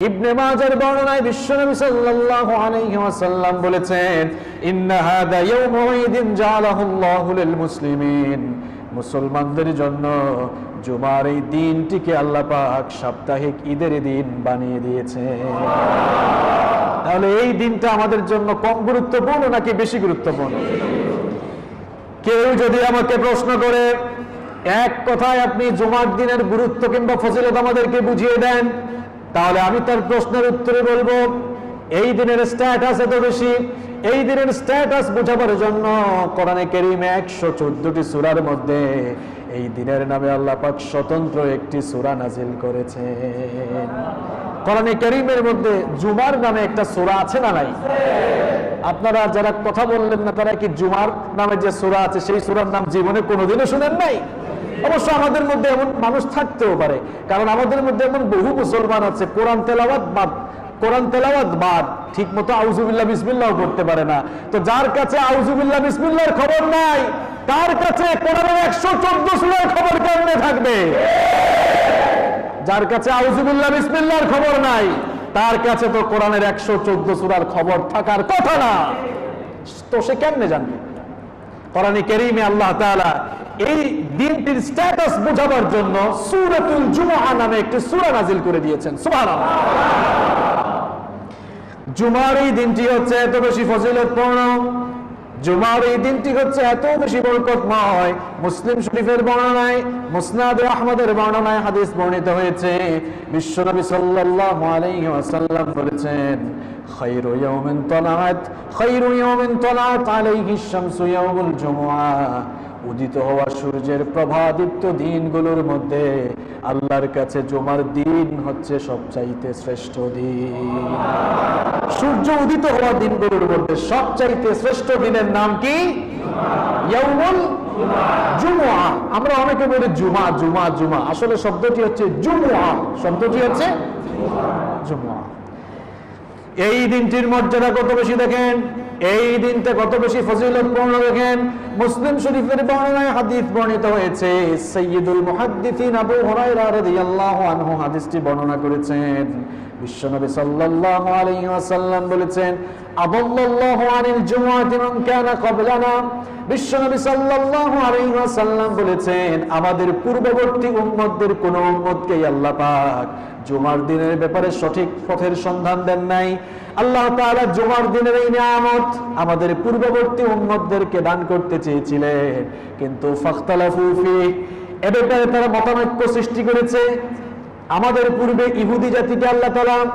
ইবনে মাজার বর্ণনায় বিশ্বনবী সাল্লাল্লাহু আলাইহি ওয়াসাল্লাম বলেছেন, ইন্না হাদা ইয়াউমু ঈদিন জাআলাহুল্লাহু লিল মুসলিমিন। মুসলমানদের জন্য জুমার এই দিনটিকে আল্লাহ পাক সাপ্তাহিক ঈদের দিন বানিয়ে দিয়েছেন। তাহলে এই দিনটা আমাদের জন্য কম গুরুত্বপূর্ণ নাকি বেশি গুরুত্বপূর্ণ? কেউ যদি আমাকে প্রশ্ন করে, এক কথায় আপনি জুমার দিনের গুরুত্ব কিংবা ফজিলত আমাদেরকে বুঝিয়ে দেন, তাহলে আমি তার প্রশ্নের উত্তরে বলবো, এই দিনের স্ট্যাটাস এত বেশি। এই দিনের স্ট্যাটাস বোঝাবার জন্য কোরআনে কারীমে 114টি সূরার মধ্যে এই দিনের নামে আল্লাহ পাক স্বতন্ত্র একটি সূরা নাজিল করেছেন। কোরআনে কারীমের মধ্যে জুমার নামে একটা সূরা আছে না নাই? আপনারা যারা কথা বললেন না, তারা কি জুমার নামে যে সূরা আছে সেই সূরার নাম জীবনে কোনোদিনও শুনেন নাই? অবশ্য আমাদের মধ্যে এমন মানুষ থাকতেও পারে, কারণ আমাদের মধ্যে এমন বহু মুসলমান আছে কোরআন তেলাওয়াত বাদ ঠিক মতো আউযুবিল্লাহ বিসমিল্লাহ করতে পারে না। তো যার কাছে আউযুবিল্লাহ বিসমিল্লাহর খবর নাই, তার কাছে কোরআনের 114 সূরার খবর কেমনে থাকবে? যার কাছে আউযুবিল্লাহ বিসমিল্লাহর খবর নাই, তার কাছে তো কোরআনের 114 সূরার খবর থাকার কথা না। তো সে কেমনে জানবে? কোরআনে কারীমে আল্লাহ তাআলা এই দিনটির স্ট্যাটাস বোঝাবার জন্য সূরাতুল জুমআহ নামে একটি সূরা নাজিল করে দিয়েছেন। সুবহানাল্লাহ। জুমার এই দিনটি হচ্ছে এত বেশি ফজিলতপূর্ণ, জুমার এই দিনটি হচ্ছে এত বেশি বরকতময়। মুসলিম শরীফের বর্ণনায়, মুসনাদ আহমদের বর্ণনায় হাদিস বর্ণিত হয়েছে, বিশ্বনবী সাল্লাল্লাহু আলাইহি ওয়াসাল্লাম বলেছেন, খায়রু ইয়াউমিন তালাআত আলাইহি শামসু ইয়াউমুল জুমআহ। উদিত হওয়া সূর্যের প্রভাদীপ্ত দিনগুলোর মধ্যে আল্লাহর কাছে জুমার দিন হচ্ছে সবচাইতে শ্রেষ্ঠ দিন। সূর্য উদিত হওয়া দিনগুলোর মধ্যে সবচাইতে শ্রেষ্ঠ দিনের নাম কি? ইয়াউমুল জুমআহ। আমরা অনেকে বলি জুমা জুমা জুমা, আসলে শব্দটি হচ্ছে জুমআহ। শব্দটি হচ্ছে জুমআহ। এই দিনটির মর্যাদা কত বেশি দেখেন, এই দিনটা কত বেশি ফজিলতপূর্ণ দেখেন। মুসলিম শরীফের বর্ণনায় হাদিস বর্ণিত হয়েছে, সাইয়্যিদুল মুহাদ্দিসিন আবু হুরায়রা রাদিয়াল্লাহু আনহু হাদিসটি বর্ণনা করেছেন। বিশ্বনবী সাল্লাল্লাহু আলাইহি ওয়াসাল্লাম বলেছেন, আদাল্লাহু আনিল জুমআতি মান কানা ক্বাবলানা। বিশ্বনবী সাল্লাল্লাহু আলাইহি ওয়াসাল্লাম বলেছেন, আমাদের পূর্ববর্তী উম্মতদের কোন উম্মতকে আল্লাহ পাক জুমার দিনের ব্যাপারে সঠিক পথের সন্ধান দেন নাই। আল্লাহ তাআলা জুমার দিনের এই নিয়ামত আমাদের পূর্ববর্তী উম্মতদেরকে দান করতে চেয়েছিলেন, কিন্তু ফাখতালাফু ফি, এ ব্যাপারে তারা মতানৈক্য সৃষ্টি করেছে। আমাদের পূর্বে ইহুদি জাতিকে আল্লাহ তাআলা